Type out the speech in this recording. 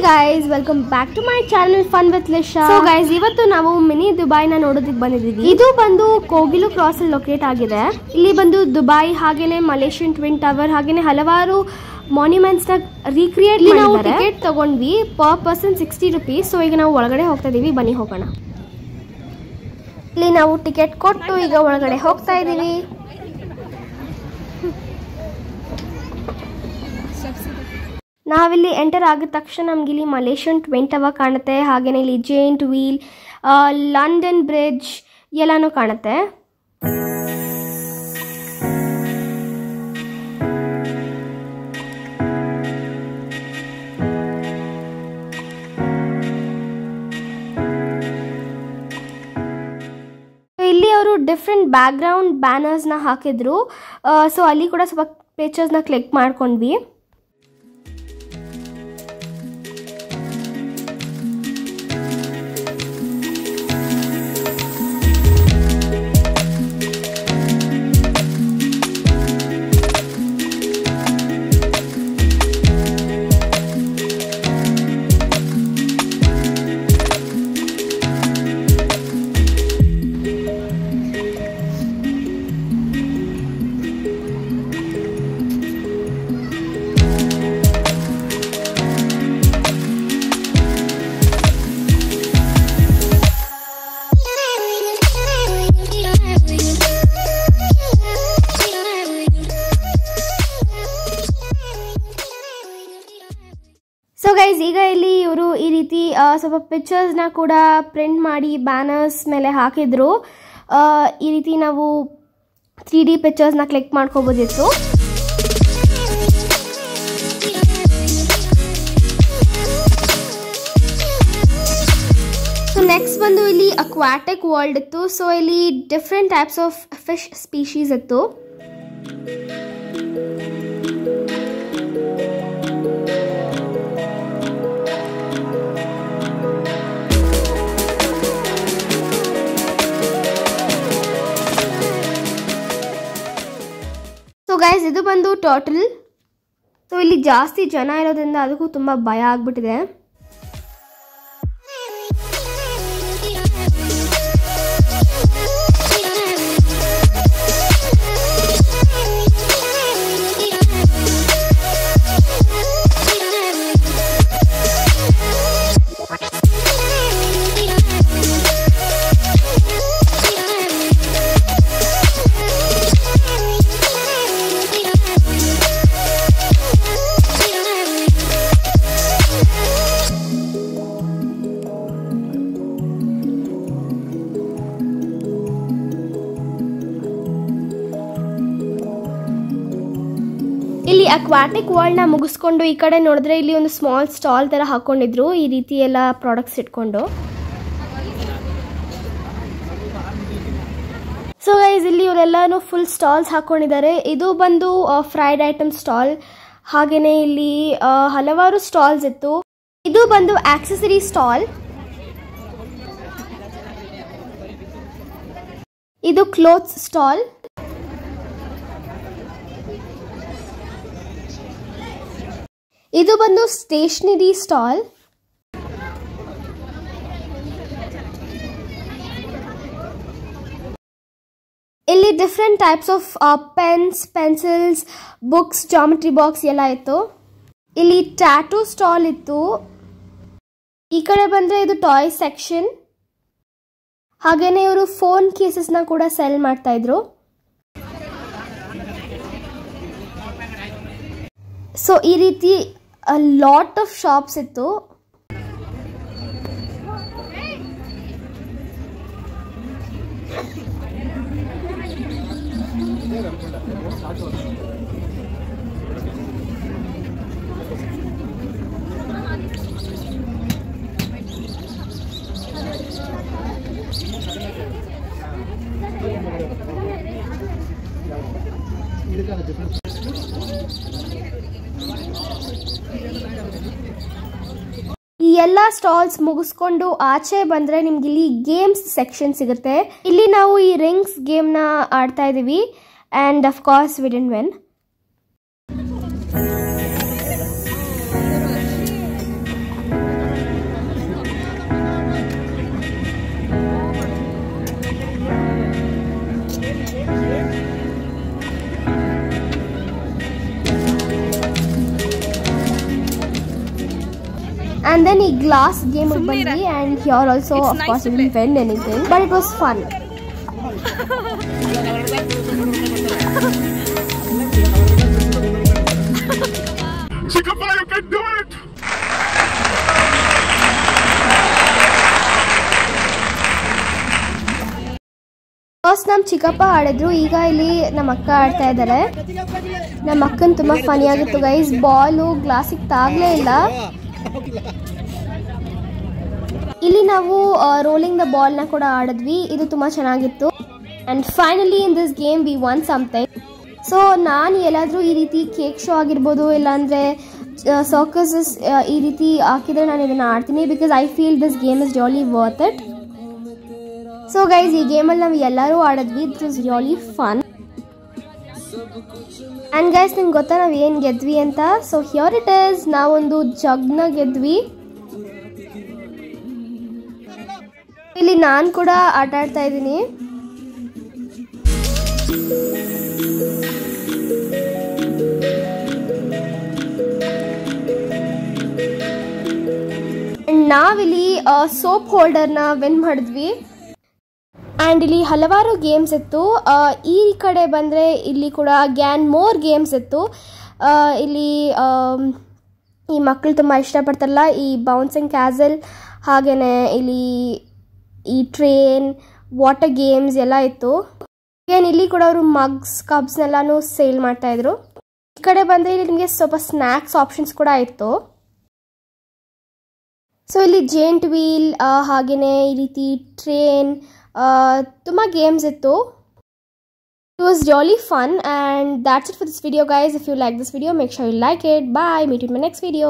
guys, welcome back to my channel Fun with Lisha. So guys, ಇವತ್ತು ನಾವು mini ದುಬೈನ ನೋಡೋದಕ್ಕೆ ಬಂದಿದ್ದೀವಿ. ಇದು ಬಂದು ಕೋಗಿಲು ಕ್ರಾಸ್ ಅಲ್ಲಿ ಲೊಕೇಟ್ ಆಗಿದೆ. ಇಲ್ಲಿ ಬಂದು ದುಬೈ ಹಾಗೇನೆ ಮಲೇಷಿಯನ್ ಟ್ವಿನ್ ಟವರ್ ಹಾಗೇನೆ ಹಲವಾರು ಮಾನ್ಯುಮೆಂಟ್ಸ್ ನ ರೀಕ್ರಿಯೇಟ್ ಮಾಡಿದ್ದಾರೆ. ನಾವು ಟಿಕೆಟ್ ತಗೊಂಡ್ವಿ ಪರ್ ಪರ್ಸನ್ 60 ರೂಪೀಸ್. ಸೊ ಈಗ ನಾವು ಒಳಗಡೆ ಹೋಗ್ತಾ ಇದೀವಿ, ಬನ್ನಿ ಹೋಗೋಣ. ಇಲ್ಲಿ ನಾವು ಟಿಕೆಟ್ ಕೊಟ್ಟು ಈಗ ಒಳಗಡೆ ಹೋಗ್ತಾ ಇದೀವಿ. ನಾವಿಲ್ಲಿ ಎಂಟರ್ ಆಗಿದ ತಕ್ಷಣ ನಮ್ಗೆ ಇಲ್ಲಿ ಮಲೇಷಿಯನ್ ಟ್ವಿನ್ ಟವರ್ ಕಾಣುತ್ತೆ, ಹಾಗೇನೆ ಇಲ್ಲಿ ಜೈಂಟ್ ವೀಲ್, ಲಂಡನ್ ಬ್ರಿಡ್ಜ್ ಎಲ್ಲಾನು ಕಾಣುತ್ತೆ. ಇಲ್ಲಿ ಅವರು ಡಿಫ್ರೆಂಟ್ ಬ್ಯಾಕ್ ಗ್ರೌಂಡ್ ಬ್ಯಾನರ್ಸ್ ನ ಹಾಕಿದ್ರು. ಸೊ ಅಲ್ಲಿ ಕೂಡ ಸ್ವಲ್ಪ ಪಿಕ್ಚರ್ಸ್ ನ ಕ್ಲಿಕ್ ಮಾಡ್ಕೊಂಡ್ವಿ. ಸೊ ಗೈಸ್, ಈಗ ಇಲ್ಲಿ ಇವರು ಈ ರೀತಿ ಸ್ವಲ್ಪ ಪಿಕ್ಚರ್ಸ್ನ ಕೂಡ ಪ್ರಿಂಟ್ ಮಾಡಿ ಬ್ಯಾನರ್ಸ್ ಮೇಲೆ ಹಾಕಿದ್ರು. ಈ ರೀತಿ ನಾವು 3D ಪಿಕ್ಚರ್ಸ್ನ ಕ್ಲಿಕ್ ಮಾಡ್ಕೋಬೋದಿತ್ತು. ಸೊ ನೆಕ್ಸ್ಟ್ ಬಂದು ಇಲ್ಲಿ ಅಕ್ವಾಟಿಕ್ ವರ್ಲ್ಡ್ ಇತ್ತು. ಸೊ ಇಲ್ಲಿ different types of fish species ಇತ್ತು. ಸೊ ಗೈಸ್, ಇದು ಬಂದು ಟೋಟಲ್. ಸೊ ಇಲ್ಲಿ ಜಾಸ್ತಿ ಜನ ಇರೋದ್ರಿಂದ ಅದಕ್ಕೂ ತುಂಬ ಭಯ ಆಗ್ಬಿಟ್ಟಿದೆ. ಇಲ್ಲಿ ಅಕ್ವಾಟಿಕ್ ವರ್ಲ್ಡ್ ನ ಮುಗಿಸ್ಕೊಂಡು ಈ ಕಡೆ ನೋಡಿದ್ರೆ ಇಲ್ಲಿ ಒಂದು ಸ್ಮಾಲ್ ಸ್ಟಾಲ್ ತರ ಹಾಕೊಂಡಿದ್ರು, ಈ ರೀತಿ ಎಲ್ಲ ಪ್ರಾಡಕ್ಟ್ಸ್ ಇಟ್ಕೊಂಡು. ಸೊ ಗೈಸ್, ಇಲ್ಲಿ ಇವರೆಲ್ಲಾನು ಫುಲ್ ಸ್ಟಾಲ್ಸ್ ಹಾಕೊಂಡಿದ್ದಾರೆ. ಇದು ಬಂದು ಫ್ರೈಡ್ ಐಟಮ್ ಸ್ಟಾಲ್, ಹಾಗೇನೆ ಇಲ್ಲಿ ಹಲವಾರು ಸ್ಟಾಲ್ಸ್ ಇತ್ತು. ಇದು ಬಂದು ಆಕ್ಸೆಸರಿ ಸ್ಟಾಲ್. ಇದು ಕ್ಲೋತ್ಸ್ ಸ್ಟಾಲ್. ಇದು ಬಂದು ಸ್ಟೇಷನರಿ ಸ್ಟಾಲ್. ಇಲ್ಲಿ different types of pens, pencils, books, geometry box ಎಲ್ಲ ಇತ್ತು. ಇಲ್ಲಿ ಟ್ಯಾಟೂ ಸ್ಟಾಲ್ ಇತ್ತು. ಈ ಕಡೆ ಬಂದ್ರೆ ಇದು ಟಾಯ್ ಸೆಕ್ಷನ್. ಹಾಗೇನೆ ಇವರು ಫೋನ್ ಕೇಸಸ್ನ ಕೂಡ ಸೆಲ್ ಮಾಡ್ತಾ ಇದ್ರು. ಸೊ ಈ ರೀತಿ ಲಾಟ್ ಆಫ್ ಶಾಪ್ಸ್ ಇತ್ತು. ಈ ಎಲ್ಲ ಸ್ಟಾಲ್ಸ್ ಮುಗಿಸ್ಕೊಂಡು ಆಚೆ ಬಂದ್ರೆ ನಿಮ್ಗೆ ಇಲ್ಲಿ ಗೇಮ್ಸ್ ಸೆಕ್ಷನ್ ಸಿಗುತ್ತೆ. ಇಲ್ಲಿ ನಾವು ಈ ರಿಂಗ್ಸ್ ಗೇಮ್ ನ ಆಡ್ತಾ ಇದೀವಿ and of course we didn't win. And then ಈ glass game ಬಂದ್ವಿ and here also of course we didn't win anything but it was fun. Chikappa, you can do it! First ನಮ್ಮ ಚಿಕ್ಕಪ್ಪ ಆಡಿದ್ರು, ಈಗ ಇಲ್ಲಿ ನಮ್ಮ ಅಕ್ಕ ಆಡ್ತಾ ಇದ್ದಾರೆ. ನಮ್ಮ ಅಕ್ಕನ ತುಂಬ ಫನಿ ಆಗಿತ್ತು ಗೈಸ್, ಬಾಲು ಗ್ಲಾಸಿಗೆ ತಾಗಲೇ ಇಲ್ಲ. ಇಲ್ಲಿ ನಾವು ರೋಲಿಂಗ್ ದ ಬಾಲ್ನ ಕೂಡ ಆಡಿದ್ವಿ, ಇದು ತುಂಬ ಚೆನ್ನಾಗಿತ್ತು. And finally in this game we won something. So ನಾನು ಎಲ್ಲಾದರೂ ಈ ರೀತಿ ಕೇಕ್ ಶೋ ಆಗಿರ್ಬೋದು, ಇಲ್ಲಾಂದರೆ ಸರ್ಕಸಸ್ ಈ ರೀತಿ ಹಾಕಿದರೆ ನಾನು ಇದನ್ನು ಆಡ್ತೀನಿ, because I feel this game is really worth it. So guys, ಈ ಗೇಮಲ್ಲಿ ನಾವು ಎಲ್ಲರೂ ಆಡಿದ್ವಿ, it was really fun. And guys, ನಿಮ್ಗೆ ಗೊತ್ತಾ ನಾವು ಏನು ಗೆದ್ವಿ ಅಂತ? ಸೊ ಹಿಯರ್ ಇಟ್ ಈಸ್, ನಾವೊಂದು ಜಗ್ನ ಗೆದ್ವಿ. ಇಲ್ಲಿ ನಾನು ಕೂಡ ಆಟ ಆಡ್ತಾ ಇದ್ದೀನಿ. ನಾವಿಲ್ಲಿ ಸೋಪ್ ಹೋಲ್ಡರ್ನ ವಿನ್ ಮಾಡಿದ್ವಿ. ಆ್ಯಂಡ್ ಇಲ್ಲಿ ಹಲವಾರು ಗೇಮ್ಸ್ ಇತ್ತು. ಈ ಕಡೆ ಬಂದರೆ ಇಲ್ಲಿ ಕೂಡ ಗ್ಯಾನ್ ಮೋರ್ ಗೇಮ್ಸ್ ಇತ್ತು. ಇಲ್ಲಿ ಈ ಮಕ್ಕಳು ತುಂಬ ಇಷ್ಟಪಡ್ತಾರಲ್ಲ ಈ ಬೌನ್ಸಿಂಗ್ ಕ್ಯಾಸಲ್, ಹಾಗೆಯೇ ಇಲ್ಲಿ ಈ ಟ್ರೈನ್, ವಾಟರ್ ಗೇಮ್ಸ್ ಎಲ್ಲ ಇತ್ತು. ಏನು ಇಲ್ಲಿ ಕೂಡ ಅವರು ಮಗ್ಸ್ ಕಪ್ಸ್ನೆಲ್ಲನೂ ಸೇಲ್ ಮಾಡ್ತಾಯಿದ್ರು. ಈ ಕಡೆ ಬಂದರೆ ಇಲ್ಲಿ ನಿಮಗೆ ಸ್ವಲ್ಪ ಸ್ನ್ಯಾಕ್ಸ್ ಆಪ್ಷನ್ಸ್ ಕೂಡ ಇತ್ತು. ಸೊ ಇಲ್ಲಿ ಜೇಂಟ್ ವೀಲ್, ಹಾಗೆಯೇ ಈ ರೀತಿ ಟ್ರೈನ್, ತುಂಬ ಗೇಮ್ಸ್ ಇತ್ತು. It was really fun and that's it for this video guys. If you like this video, make sure you like it. Bye. Meet you in my next video.